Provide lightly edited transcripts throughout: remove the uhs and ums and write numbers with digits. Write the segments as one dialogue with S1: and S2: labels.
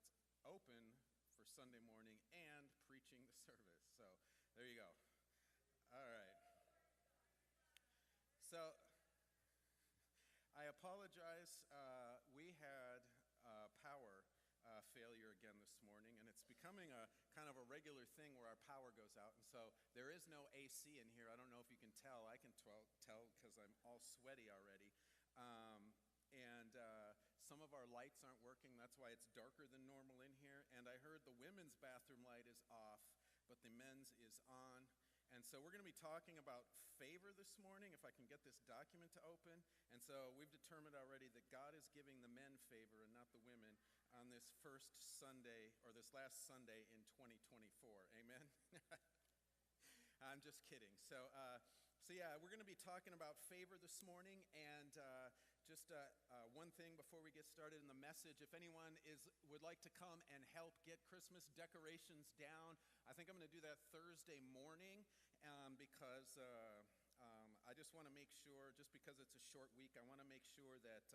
S1: that's open for Sunday morning and preaching the service. So there you go. All right. So I apologize. We had power failure again this morning, and it's becoming a kind of a regular thing where our power goes out. And so there is no AC in here. I don't know if you can tell. I can tell because I'm all sweaty already. And some of our lights aren't working. That's why it's darker than normal in here. And I heard the women's bathroom light is off, but the men's is on. And so we're going to be talking about favor this morning, if I can get this document to open. And so we've determined already that God is giving the men favor and not the women on this first Sunday, or this last Sunday in 2024. Amen? I'm just kidding. So yeah, we're going to be talking about favor this morning, and just one thing before we get started in the message. If anyone would like to come and help get Christmas decorations down, I think I'm going to do that Thursday morning, because I just want to make sure, just because it's a short week, I want to make sure that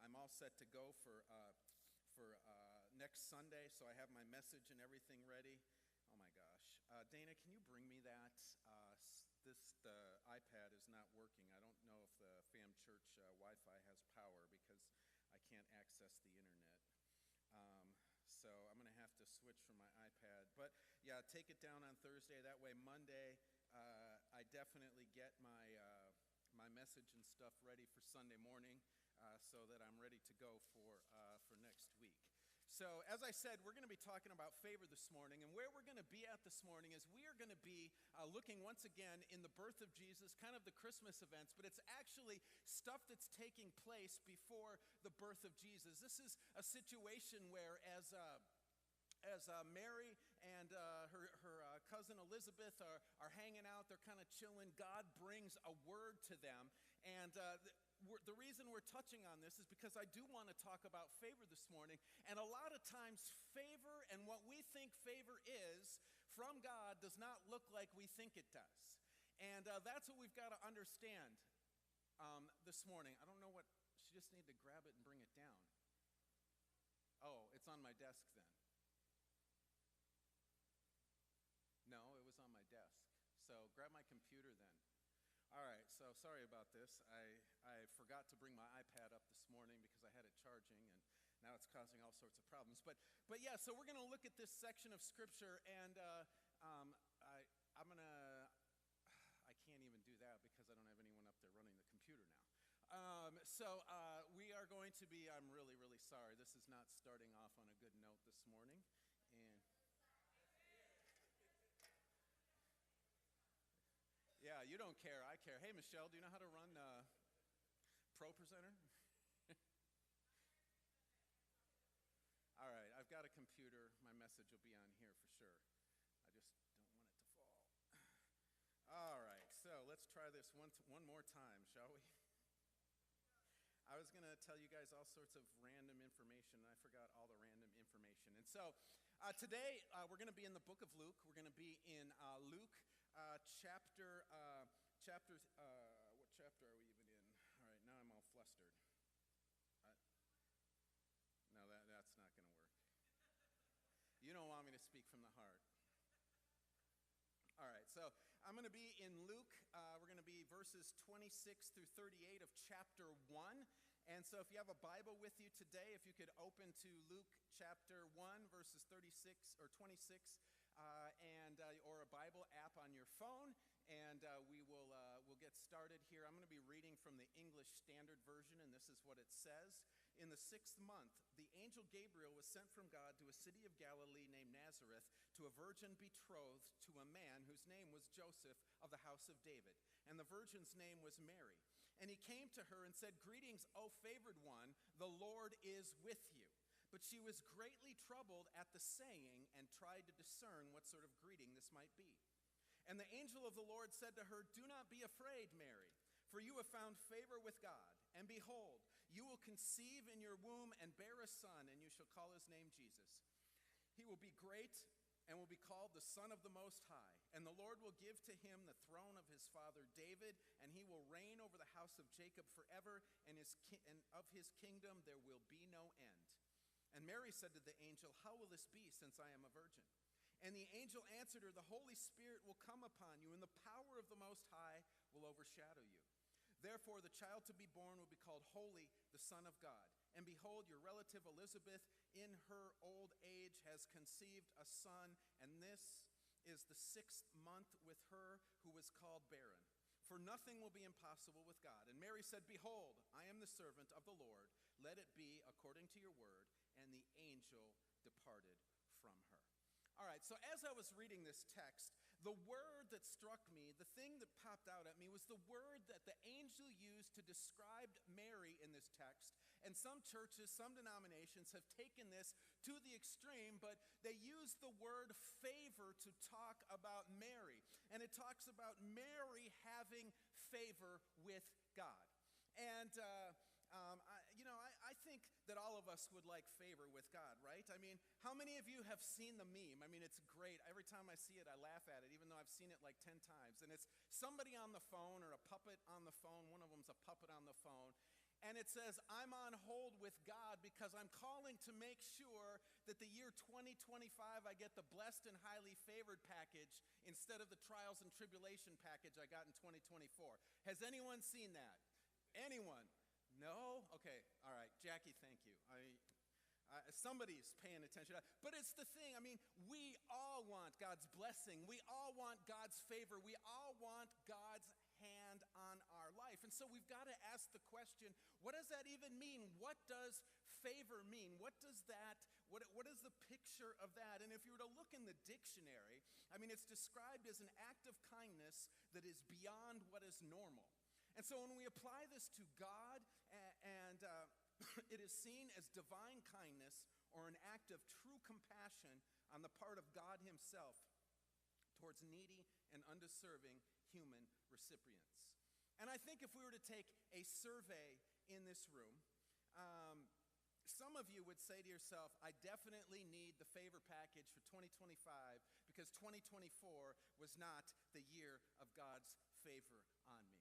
S1: I'm all set to go for next Sunday, so I have my message and everything ready. Oh my gosh. Dana, can you bring me that? The iPad is not working. I don't know if the FAM Church Wi-Fi has power because I can't access the internet. So I'm going to have to switch from my iPad. But yeah, take it down on Thursday. That way Monday, I definitely get my message and stuff ready for Sunday morning, so that I'm ready to go for next week. So as I said, we're going to be talking about favor this morning, and where we're going to be at this morning is we are going to be looking once again in the birth of Jesus, kind of the Christmas events, but it's actually stuff that's taking place before the birth of Jesus. This is a situation where as Mary and her cousin Elizabeth are hanging out, they're kind of chilling, God brings a word to them, and the reason we're touching on this is because I do want to talk about favor this morning. And a lot of times favor and what we think favor is from God does not look like we think it does. And that's what we've got to understand this morning. I don't know what, she just needed to grab it and bring it down. Oh, it's on my desk then. No, it was on my desk. So grab my computer then. All right, so sorry about this. I forgot to bring my iPad up this morning because I had it charging, and now it's causing all sorts of problems. But yeah, so we're going to look at this section of Scripture, and I can't even do that because I don't have anyone up there running the computer now. So we are going to be, I'm really, really sorry. This is not starting off on a good note this morning, and yeah, you don't care, I care. Hey, Michelle, do you know how to run Pro Presenter? All right, I've got a computer. My message will be on here for sure. I just don't want it to fall. All right, so let's try this one more time, shall we? I was going to tell you guys all sorts of random information, and I forgot all the random information. And so today we're going to be in the book of Luke. We're going to be in Luke chapter, what chapter are we even in? All right, now I'm all flustered. No, that's not going to work. You don't want me to speak from the heart. All right, so I'm going to be in Luke. We're going to be verses 26 through 38 of chapter 1. And so if you have a Bible with you today, if you could open to Luke chapter 1, verses 36 or 26, or a Bible app on your phone, and we'll get started here. I'm going to be reading from the English Standard Version, and this is what it says. In the 6th month, the angel Gabriel was sent from God to a city of Galilee named Nazareth to a virgin betrothed to a man whose name was Joseph of the house of David, and the virgin's name was Mary. And he came to her and said, "Greetings, O favored one, the Lord is with you." But she was greatly troubled at the saying and tried to discern what sort of greeting this might be. And the angel of the Lord said to her, "Do not be afraid, Mary, for you have found favor with God. And behold, you will conceive in your womb and bear a son, and you shall call his name Jesus. He will be great and will be called the Son of the Most High. And the Lord will give to him the throne of his father David, and he will reign over the house of Jacob forever, and of his kingdom there will be no end." And Mary Mary said to the angel, "How will this be, since I am a virgin?" And the angel answered her, "The Holy Spirit will come upon you, and the power of the Most High will overshadow you. Therefore, the child to be born will be called Holy, the Son of God. And behold, your relative Elizabeth, in her old age, has conceived a son, and this is the 6th month with her who was called barren. For nothing will be impossible with God." And Mary said, "Behold, I am the servant of the Lord. Let it be according to your word." And the angel departed from her. All right, so as I was reading this text, the word that struck me, the thing that popped out at me, was the word that the angel used to describe Mary in this text. And some churches, some denominations have taken this to the extreme, but they use the word favor to talk about Mary. And it talks about Mary having favor with God. And I think that all of us would like favor with God, right? I mean, how many of you have seen the meme? I mean, it's great. Every time I see it, I laugh at it, even though I've seen it like 10 times. And it's somebody on the phone or a puppet on the phone. One of them's a puppet on the phone. And it says, "I'm on hold with God because I'm calling to make sure that the year 2025 I get the blessed and highly favored package instead of the trials and tribulation package I got in 2024. Has anyone seen that? Anyone? No? Okay, all right. Jackie, thank you. Somebody's paying attention. But it's the thing. I mean, we all want God's blessing. We all want God's favor. We all want God's hand on our life. And so we've got to ask the question, what does that even mean? What does favor mean? What is the picture of that? And if you were to look in the dictionary, I mean, it's described as an act of kindness that is beyond what is normal. And so when we apply this to God, it is seen as divine kindness or an act of true compassion on the part of God himself towards needy and undeserving human recipients. And I think if we were to take a survey in this room, some of you would say to yourself, "I definitely need the favor package for 2025 because 2024 was not the year of God's favor on me."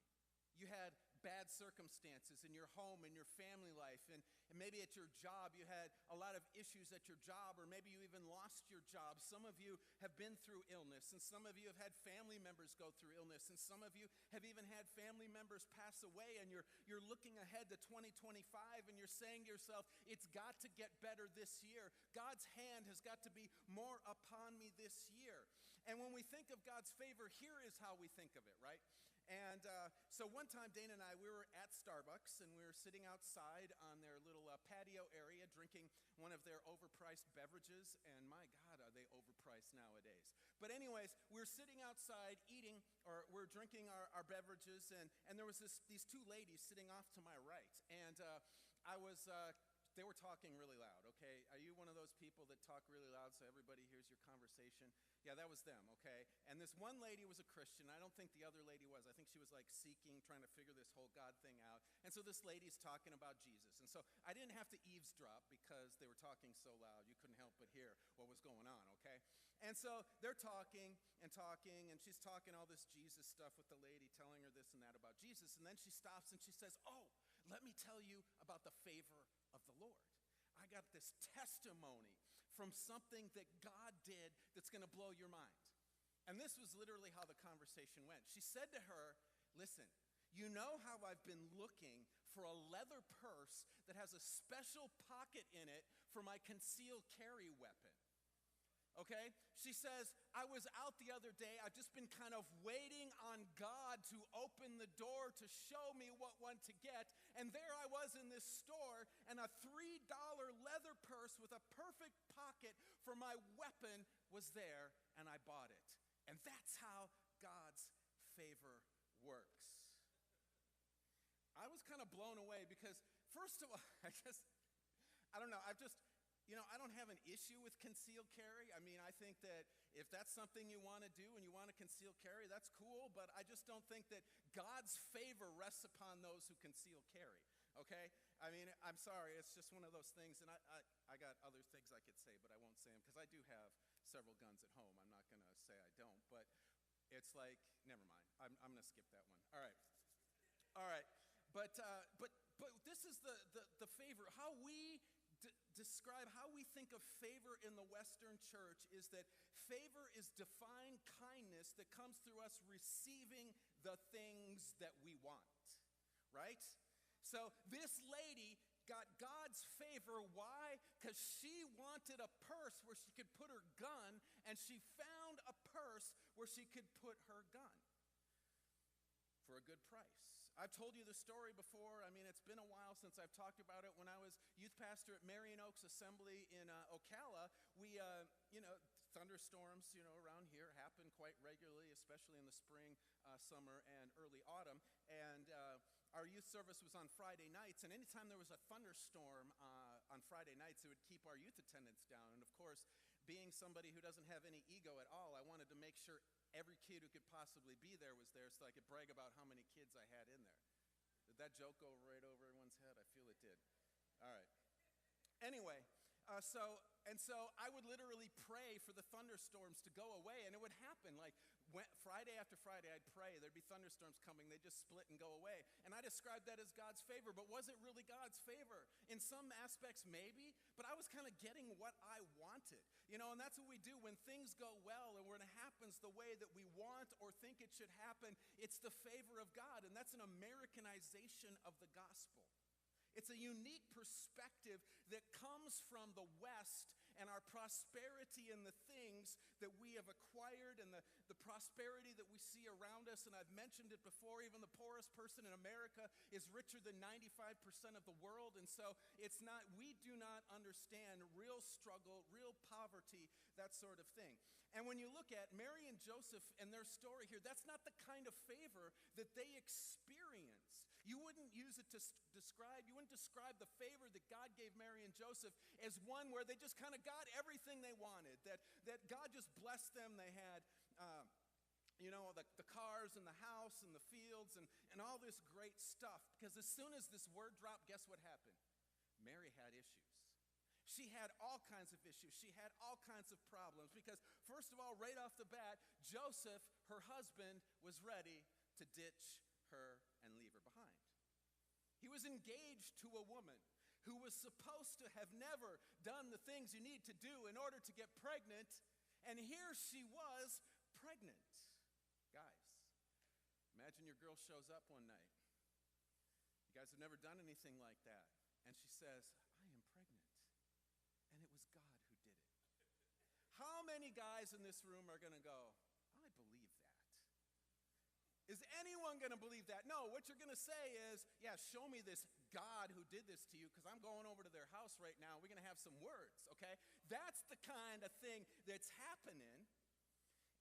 S1: You had bad circumstances in your home, in your family life, and maybe at your job you had a lot of issues at your job, or maybe you even lost your job. Some of you have been through illness, and some of you have had family members go through illness, and some of you have even had family members pass away, and you're looking ahead to 2025, and you're saying to yourself, "It's got to get better this year. God's hand has got to be more upon me this year." And when we think of God's favor, here is how we think of it, right? And so one time, Dana and I, we were at Starbucks, and we were sitting outside on their little patio area drinking one of their overpriced beverages. And my God, are they overpriced nowadays. But anyways, we were sitting outside eating, or we're drinking our beverages, and there was these two ladies sitting off to my right. And they were talking really loud, okay? Are you one of those people that talk really loud so everybody hears your conversation? Yeah, that was them, okay? And this one lady was a Christian. I don't think the other lady was. I think she was like seeking, trying to figure this whole God thing out. And so this lady's talking about Jesus. And so I didn't have to eavesdrop because they were talking so loud. You couldn't help but hear what was going on, okay? And so they're talking, and she's talking all this Jesus stuff with the lady, telling her this and that about Jesus. And then she stops and she says, "Oh, let me tell you about the favor of the Lord. I got this testimony from something that God did that's going to blow your mind." And this was literally how the conversation went. She said to her, "Listen, you know how I've been looking for a leather purse that has a special pocket in it for my concealed carry weapon." Okay? She says, "I was out the other day. I've just been kind of waiting on God to open the door to show me what one to get. And there I was in this store, and a $3 leather purse with a perfect pocket for my weapon was there, and I bought it." And that's how God's favor works. I was kind of blown away because, first of all, I don't know, I don't have an issue with concealed carry. I mean, I think that if that's something you want to do and you want to conceal carry, that's cool, but I just don't think that God's favor rests upon those who conceal carry, okay? I mean, I'm sorry, it's just one of those things, and I got other things I could say, but I won't say them, because I do have several guns at home. I'm not going to say I don't, but it's like, never mind. I'm going to skip that one. All right. But this is the favor, how we describe how we think of favor in the Western church is that favor is divine kindness that comes through us receiving the things that we want, right? So this lady got God's favor. Why? Because she wanted a purse where she could put her gun, and she found a purse where she could put her gun for a good price. I've told you the story before. I mean, it's been a while since I've talked about it. When I was youth pastor at Marion Oaks Assembly in Ocala, we, thunderstorms, around here happen quite regularly, especially in the spring, summer, and early autumn. And our youth service was on Friday nights, and anytime there was a thunderstorm on Friday nights, it would keep our youth attendance down. And of course, being somebody who doesn't have any ego at all, I wanted to make sure every kid who could possibly be there was there so I could brag about how many kids I had in there. Did that joke go right over everyone's head? I feel it did. All right. Anyway, so I would literally pray for the thunderstorms to go away, and it would happen. Like Friday after Friday, I'd pray. There'd be thunderstorms coming. They'd just split and go away. And I described that as God's favor, but was it really God's favor? In some aspects, maybe, but I was kind of getting what I wanted. And that's what we do when things go well and when it happens the way that we want or think it should happen. It's the favor of God, and that's an Americanization of the gospel. It's a unique perspective that comes from the West and our prosperity and the things that we have acquired and the prosperity that we see around us. And I've mentioned it before, even the poorest person in America is richer than 95% of the world. And so we do not understand real struggle, real poverty, that sort of thing. And when you look at Mary and Joseph and their story here, that's not the kind of favor that they experienced. You wouldn't describe the favor that God gave Mary and Joseph as one where they just kind of got everything they wanted, that God just blessed them. They had, the cars and the house and the fields and all this great stuff. Because as soon as this word dropped, guess what happened? Mary had issues. She had all kinds of issues. She had all kinds of problems because, first of all, right off the bat, Joseph, her husband, was ready to ditch her and leave her behind. He was engaged to a woman who was supposed to have never done the things you need to do in order to get pregnant, and here she was pregnant. Guys, imagine your girl shows up one night. You guys have never done anything like that. And she says, I am pregnant. And it was God who did it. How many guys in this room are going to go, I believe that? Is anyone going to believe that? No, what you're going to say is, yeah, show me this God who did this to you because I'm going over to their house right now. We're going to have some words, okay? That's the kind of thing that's happening.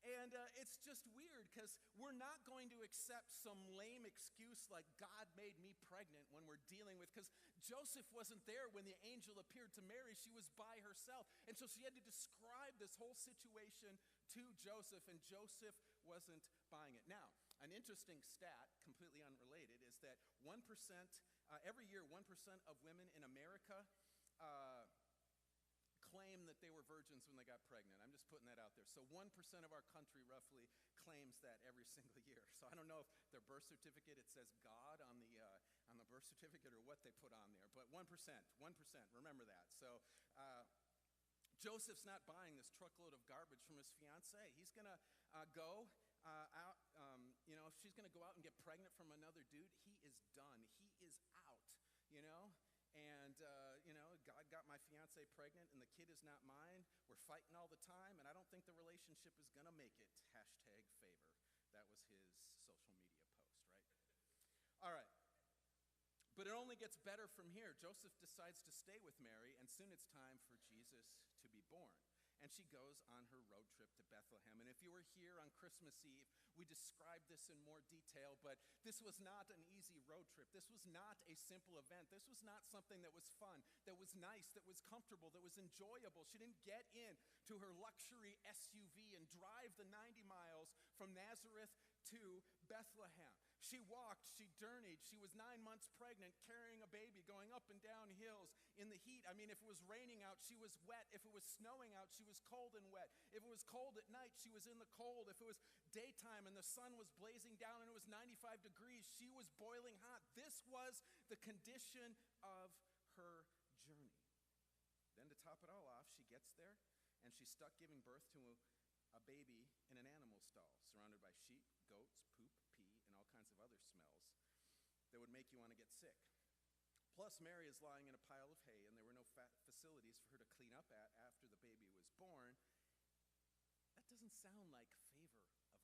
S1: And it's just weird because we're not going to accept some lame excuse like God made me pregnant when we're dealing with, because Joseph wasn't there when the angel appeared to Mary. She was by herself. And so she had to describe this whole situation to Joseph, and Joseph wasn't buying it. Now, an interesting stat, completely unrelated, is that 1%, every year 1% of women in America claim that they were virgins when they got pregnant. I'm just putting that out there. So 1% of our country roughly claims that every single year. So I don't know if their birth certificate, it says God on the birth certificate or what they put on there. But 1%, remember that. So Joseph's not buying this truckload of garbage from his fiancée. He's going to go out, if she's going to go out and get pregnant from another dude, he is done. He is out, And, God got my fiancée pregnant and the kid is not mine. We're fighting all the time, and I don't think the relationship is going to make it. #favor. That was his social media post, right? All right. But it only gets better from here. Joseph decides to stay with Mary, and soon it's time for Jesus to be born. And she goes on her road trip to Bethlehem. And if you were here on Christmas Eve, we described this in more detail, but this was not an easy road trip. This was not a simple event. This was not something that was fun, that was nice, that was comfortable, that was enjoyable. She didn't get in to her luxury SUV and drive the 90 miles from Nazareth to Bethlehem. She walked, she journeyed, she was 9 months pregnant, carrying a baby, going up and down hills in the heat. I mean, if it was raining out, she was wet. If it was snowing out, she was cold and wet. If it was cold at night, she was in the cold. If it was daytime and the sun was blazing down and it was 95 degrees, she was boiling hot. This was the condition of her journey. top it all off, she gets there, and she's stuck giving birth to a baby in an animal stall, surrounded by sheep, goats, poop, pee, and all kinds of other smells that would make you want to get sick. Plus, Mary is lying in a pile of hay, and there were no facilities for her to clean up at after the baby was born. That doesn't sound like favor of God.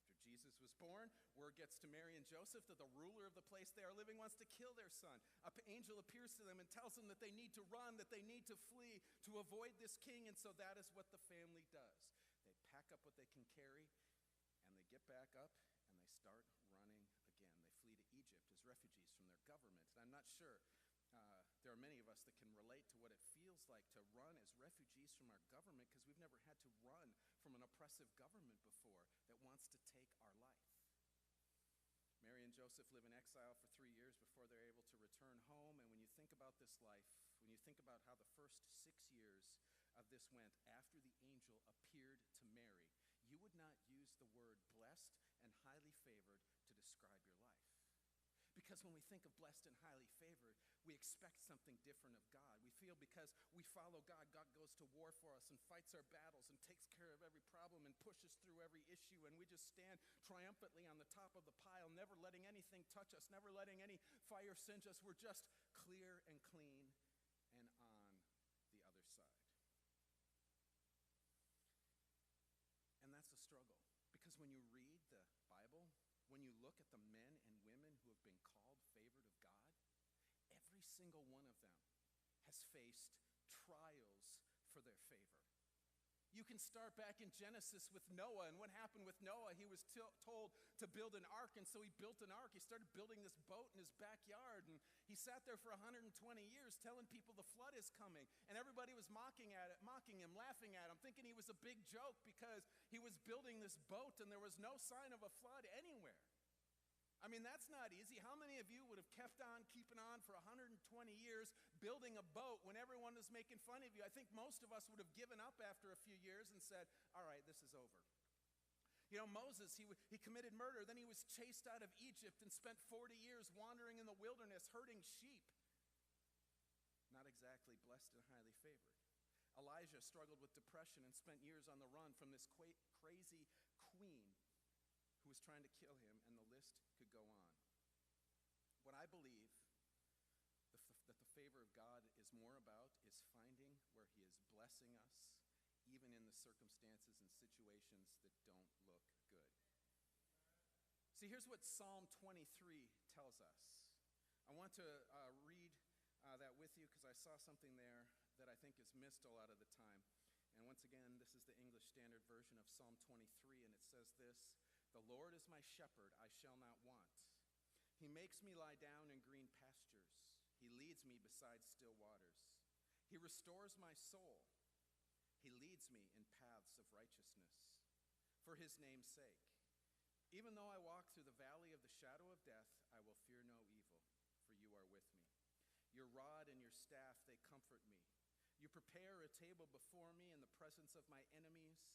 S1: After Jesus was born, word gets to Mary and Joseph that the ruler of the place they are living wants to kill their son. An angel appears to them and tells them that they need to run, that they need to flee to avoid this king, and so that is what the family does. They pack up what they can carry, and they get back up, and they start running again. They flee to Egypt as refugees from their government. And I'm not sure there are many of us that can relate to what it feels like to run as refugees from our government, because we've never had to run from an oppressive government before that wants to take our life. Mary and Joseph live in exile for 3 years before they're able to return home. And when you think about this life, when you think about how the first 6 years of this went after the angel appeared to Mary, you would not use the word blessed and highly favored to describe your life. Because when we think of blessed and highly favored, we expect something different of God. We feel because we follow God, God goes to war for us and fights our battles and takes care of every problem and pushes through every issue, and we just stand triumphantly on the top of the pile, never letting anything touch us, never letting any fire singe us. We're just clear and clean and on the other side. And that's a struggle, because when you read the Bible, when you look at the men and women who have been called favored of God, every single one of them has faced trials for their favor. You can start back in Genesis with Noah, and what happened with Noah? He was told to build an ark, and so he built an ark. He started building this boat in his backyard, and he sat there for 120 years telling people the flood is coming, and everybody was mocking him, laughing at him, thinking he was a big joke because he was building this boat and there was no sign of a flood anywhere. I mean, that's not easy. How many of you would have kept on keeping on for 120 years building a boat when everyone was making fun of you? I think most of us would have given up after a few years and said, all right, this is over. You know, Moses, he committed murder. Then he was chased out of Egypt and spent 40 years wandering in the wilderness herding sheep. Not exactly blessed and highly favored. Elijah struggled with depression and spent years on the run from this crazy queen who was trying to kill him, and the list could go on. What I believe that the favor of God is more about is finding where he is blessing us, even in the circumstances and situations that don't look good. See, here's what Psalm 23 tells us. I want to read that with you because I saw something there that I think is missed a lot of the time. And once again, this is the English Standard Version of Psalm 23, and it says this: "The Lord is my shepherd, I shall not want. He makes me lie down in green pastures. He leads me beside still waters. He restores my soul. He leads me in paths of righteousness for his name's sake. Even though I walk through the valley of the shadow of death, I will fear no evil, for you are with me. Your rod and your staff, they comfort me. You prepare a table before me in the presence of my enemies.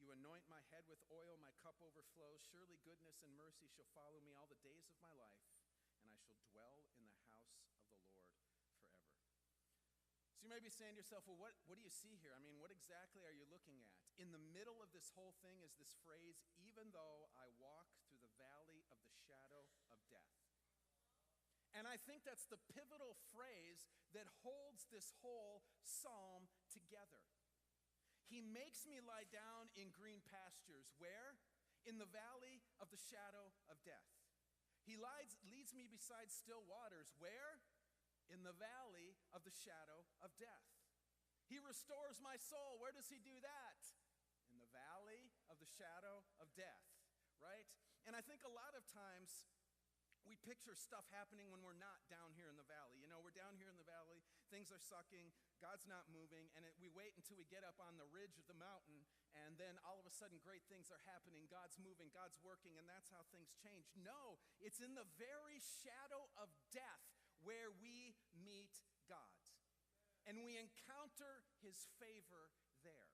S1: You anoint my head with oil, my cup overflows. Surely goodness and mercy shall follow me all the days of my life, and I shall dwell in the house of the Lord forever." So you may be saying to yourself, well, what do you see here? I mean, what exactly are you looking at? In the middle of this whole thing is this phrase, "Even though I walk through the valley of the shadow of death." And I think that's the pivotal phrase that holds this whole psalm together. He makes me lie down in green pastures. Where? In the valley of the shadow of death. He leads me beside still waters. Where? In the valley of the shadow of death. He restores my soul. Where does he do that? In the valley of the shadow of death, right? And I think a lot of times we picture stuff happening when we're not down here in the valley. You know, we're down here in the valley, things are sucking, God's not moving, and we wait until we get up on the ridge of the mountain, and then all of a sudden great things are happening, God's moving, God's working, and that's how things change. No, it's in the very shadow of death where we meet God, and we encounter his favor there.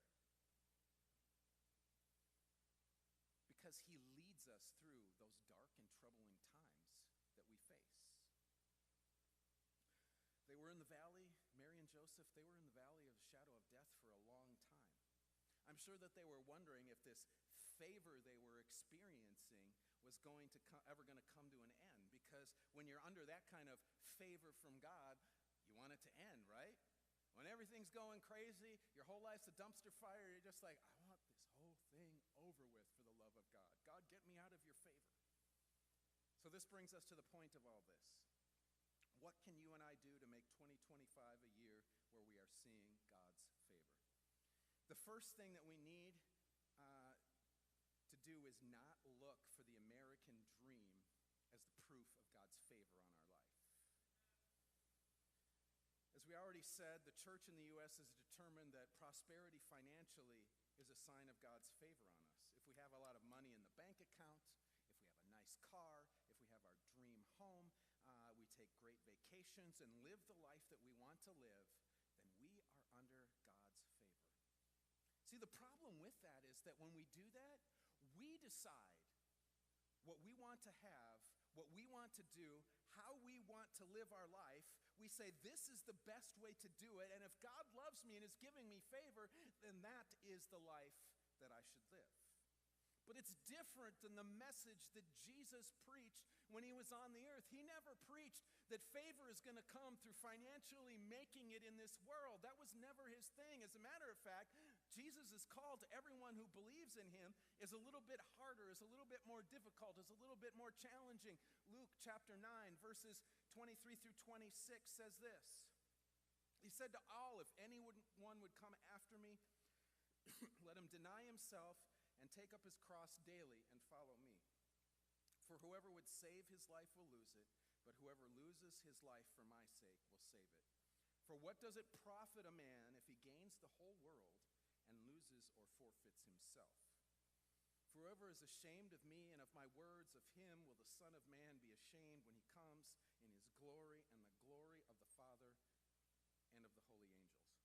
S1: Because he leads us through those dark and troubling times that we face. They were in the valley, Mary and Joseph, they were in the valley of the shadow of death for a long time. I'm sure that they were wondering if this favor they were experiencing was ever going to come to an end. Because when you're under that kind of favor from God, you want it to end, right? When everything's going crazy, your whole life's a dumpster fire, you're just like, I want this whole thing over with for the love of God. God, get me out of your favor. So this brings us to the point of all this. What can you and I do to make 2025 a year where we are seeing God's favor? The first thing that we need to do is not look for the American dream as the proof of God's favor on our life. As we already said, the church in the U.S. has determined that prosperity financially is a sign of God's favor on us. If we have a lot of money in the bank account, if we have a nice car, if we have our dream home, we take great vacations and live the life that we want to live, then we are under God's favor. See, the problem with that is that when we do that, we decide what we want to have, what we want to do, how we want to live our life. We say, this is the best way to do it, and if God loves me and is giving me favor, then that is the life that I should live. But it's different than the message that Jesus preached when he was on the earth. He never preached that favor is going to come through financially making it in this world. That was never his thing. As a matter of fact, Jesus' call to everyone who believes in him is a little bit harder, is a little bit more difficult, is a little bit more challenging. Luke chapter 9, verses 23 through 26 says this. He said to all, if anyone would come after me, let him deny himself and take up his cross daily and follow me. For whoever would save his life will lose it, but whoever loses his life for my sake will save it. For what does it profit a man if he gains the whole world and loses or forfeits himself? For whoever is ashamed of me and of my words, of him will the Son of Man be ashamed when he comes in his glory and the glory of the Father and of the holy angels.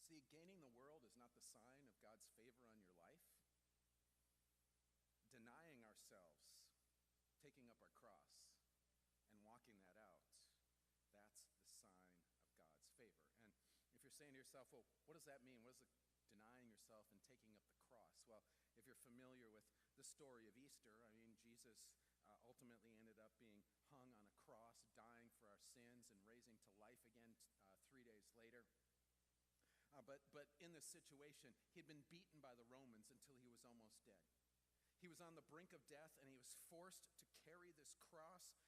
S1: See, gaining the world is not the sign of God's favor on your life. Denying ourselves, taking up our cross, and walking that out, that's the sign of God's favor. And if you're saying to yourself, well, what does that mean? What is denying yourself and taking up the cross? Well, if you're familiar with the story of Easter, I mean, Jesus ultimately ended up being hung on a cross, dying for our sins, and raising to life again 3 days later. But in this situation, he'd been beaten by the Romans until he was almost dead. He was on the brink of death, and he was forced to carry this cross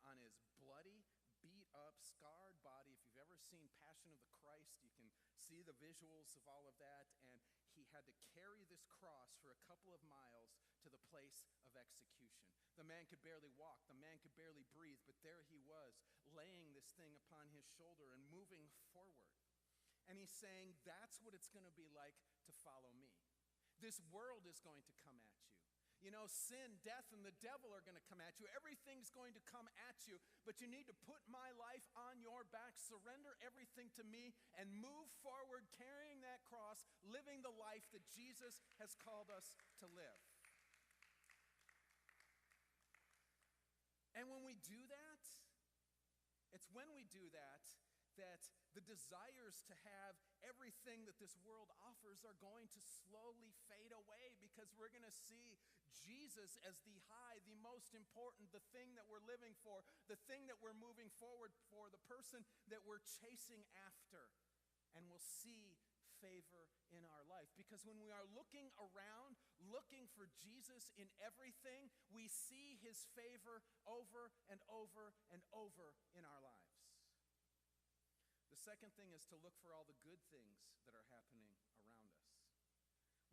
S1: on his bloody, beat up, scarred body. If you've ever seen Passion of the Christ, you can see the visuals of all of that. And he had to carry this cross for a couple of miles to the place of execution. The man could barely walk. The man could barely breathe. But there he was, laying this thing upon his shoulder and moving forward. And he's saying, that's what it's going to be like to follow me. This world is going to come at you. You know, sin, death, and the devil are going to come at you. Everything's going to come at you. But you need to put my life on your back, surrender everything to me, and move forward carrying that cross, living the life that Jesus has called us to live. And when we do that, it's when we do that the desires to have everything that this world offers are going to slowly fade away, because we're going to see Jesus as the high, the most important, the thing that we're living for, the thing that we're moving forward for, the person that we're chasing after. And we'll see favor in our life. Because when we are looking around, looking for Jesus in everything, we see his favor over and over and over in our lives. The second thing is to look for all the good things that are happening around us.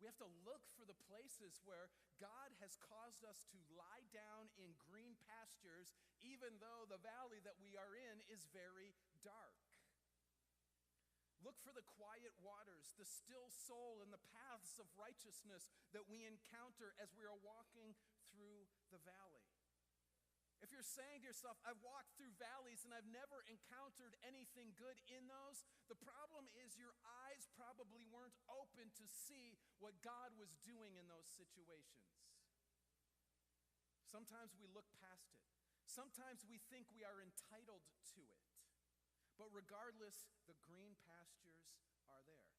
S1: We have to look for the places where God has caused us to lie down in green pastures, even though the valley that we are in is very dark. Look for the quiet waters, the still soul, and the paths of righteousness that we encounter as we are walking through the valley. If you're saying to yourself, I've walked through valleys and I've never encountered anything good in those, the problem is your eyes probably weren't open to see what God was doing in those situations. Sometimes we look past it. Sometimes we think we are entitled to it. But regardless, the green pastures are there.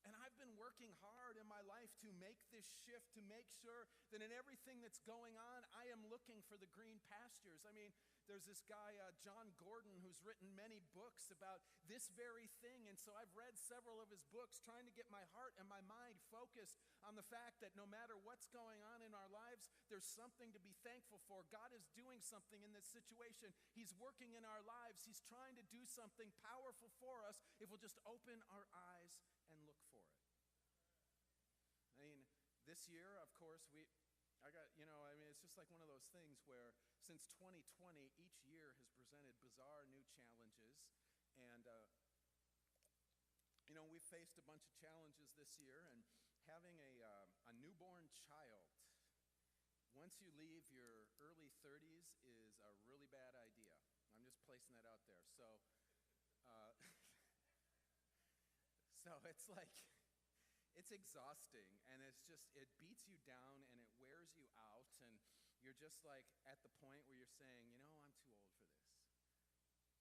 S1: And I've been working hard in my life to make this shift, to make sure that in everything that's going on, I am looking for the green pastures. I mean, there's this guy, John Gordon, who's written many books about this very thing. And so I've read several of his books trying to get my heart and my mind focused on the fact that no matter what's going on in our lives, there's something to be thankful for. God is doing something in this situation. He's working in our lives. He's trying to do something powerful for us if we'll just open our eyes and look for it. I mean, this year, of course, it's just like one of those things where since 2020, each year has presented bizarre new challenges. And, we've faced a bunch of challenges this year. And having a newborn child, once you leave your early 30s, is a really bad idea. I'm just placing that out there. So it's like, it's exhausting, and it beats you down, and it wears you out, and you're just like at the point where you're saying, I'm too old for this.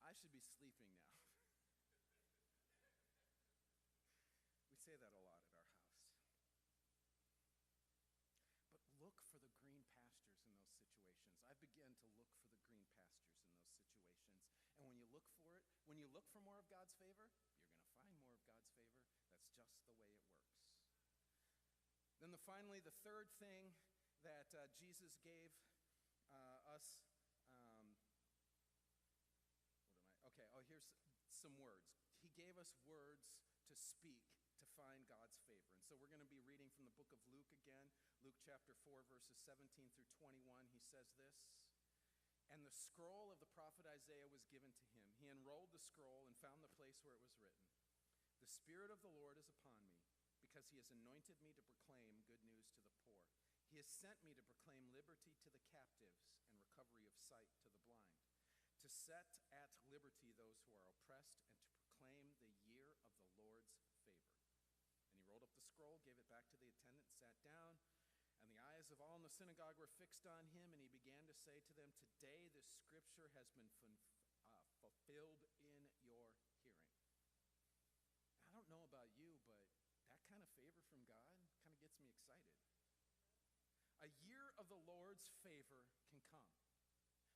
S1: I should be sleeping now. We say that a lot at our house. But look for the green pastures in those situations. I've begun to look for the green pastures in those situations. And when you look for it, when you look for more of God's favor, you're going to find more of God's favor. That's just the way it works. Then finally, the third thing that Jesus gave us, here's some words. He gave us words to speak to find God's favor. And so we're going to be reading from the book of Luke again, Luke chapter 4, verses 17 through 21. He says this, "And the scroll of the prophet Isaiah was given to him. He unrolled the scroll and found the place where it was written, 'The Spirit of the Lord is upon me, because he has anointed me to proclaim good news to the poor. He has sent me to proclaim liberty to the captives and recovery of sight to the blind, to set at liberty those who are oppressed, and to proclaim the year of the Lord's favor.' And he rolled up the scroll, gave it back to the attendant, sat down, and the eyes of all in the synagogue were fixed on him, and he began to say to them, 'Today this scripture has been fulfilled in your hearing.'" I don't know about you, but that kind of favor from God kind of gets me excited. A year of the Lord's favor can come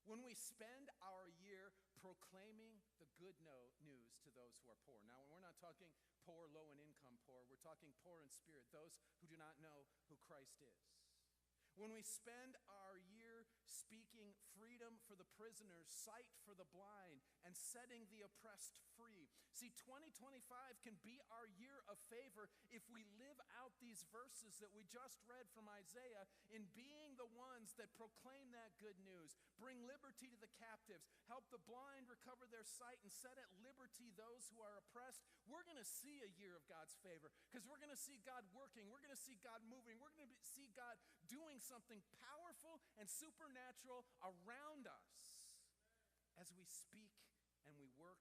S1: when we spend our year proclaiming the good news to those who are poor. Now, we're not talking poor, low and income poor. We're talking poor in spirit, those who do not know who Christ is. When we spend our year speaking freedom for the prisoners, sight for the blind, and setting the oppressed free. See, 2025 can be our year of favor if we live out these verses that we just read from Isaiah in being the ones that proclaim that good news, bring liberty to the captives, help the blind recover their sight, and set at liberty those who are oppressed. We're going to see a year of God's favor because we're going to see God working. We're going to see God moving. We're going to see God doing something powerful and supernatural around us as we speak and we work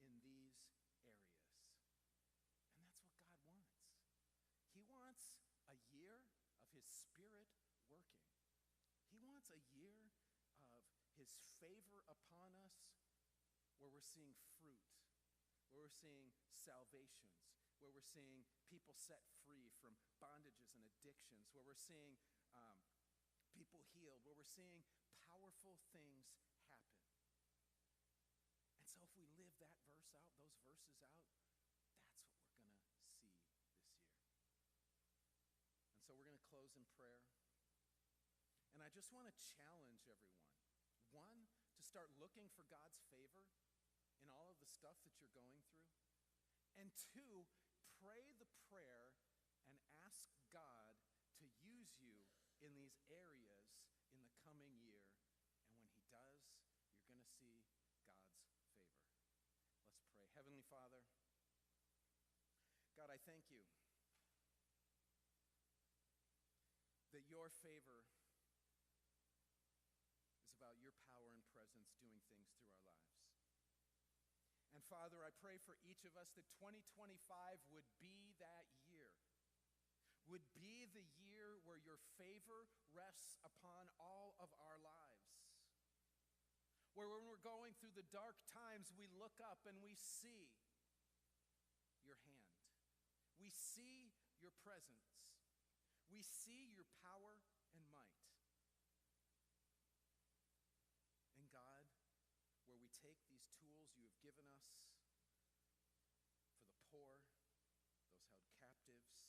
S1: in these areas. And that's what God wants. He wants a year of his Spirit working. He wants a year of his favor upon us where we're seeing fruit, where we're seeing salvations, where we're seeing people set free from bondages and addictions, where we're seeing people healed, where we're seeing powerful things happen. And so if we live that verse out, those verses out, that's what we're going to see this year. And so we're going to close in prayer. And I just want to challenge everyone. One, to start looking for God's favor in all of the stuff that you're going through. And two, pray the prayer and ask God to use you in these areas in the coming year. And when he does, you're going to see God's favor. Let's pray. Heavenly Father, God, I thank you that your favor is about your power and presence doing things through our lives. And Father, I pray for each of us that 2025 would be that year, would be the year where your favor rests upon all of our lives. Where when we're going through the dark times, we look up and we see your hand. We see your presence. We see your power and might. And God, where we take these tools you have given us for the poor, those held captives,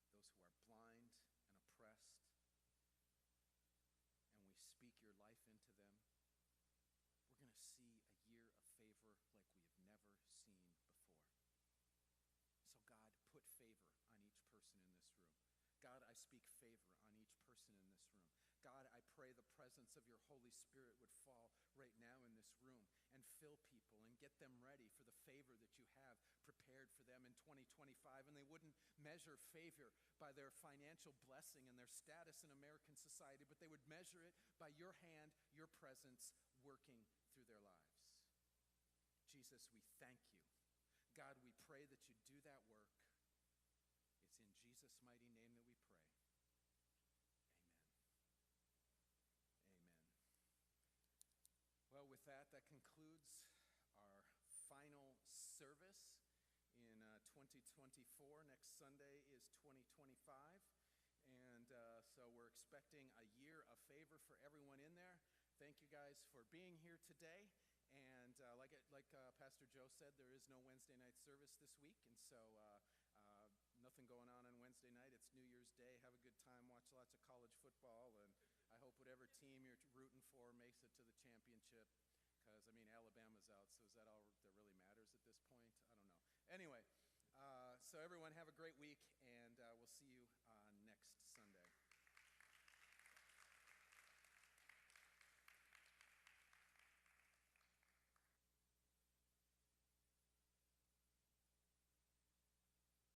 S1: those who are blind and oppressed, and we speak your life into them, we're going to see a year of favor like we have never seen before. So God, put favor on each person in this room. God, I speak favor on each person in this room. God, I pray the presence of your Holy Spirit would fall right now in this room and fill people and get them ready for the favor that you have prepared for them in 2025. And they wouldn't measure favor by their financial blessing and their status in American society, but they would measure it by your hand, your presence working through their lives. Jesus, we thank you. God, we pray that you do that work. It's in Jesus' mighty name that we pray. Well, with that concludes our final service in 2024. Next Sunday is 2025. And so we're expecting a year of favor for everyone in there. Thank you guys for being here today. And like Pastor Joe said, there is no Wednesday night service this week. And so nothing going on Wednesday night. It's New Year's Day. Have a good time. Watch lots of college football. And I hope whatever team you're rooting for makes it to the championship. Because, Alabama's out, so is that all that really matters at this point? I don't know. Anyway, so everyone have a great week.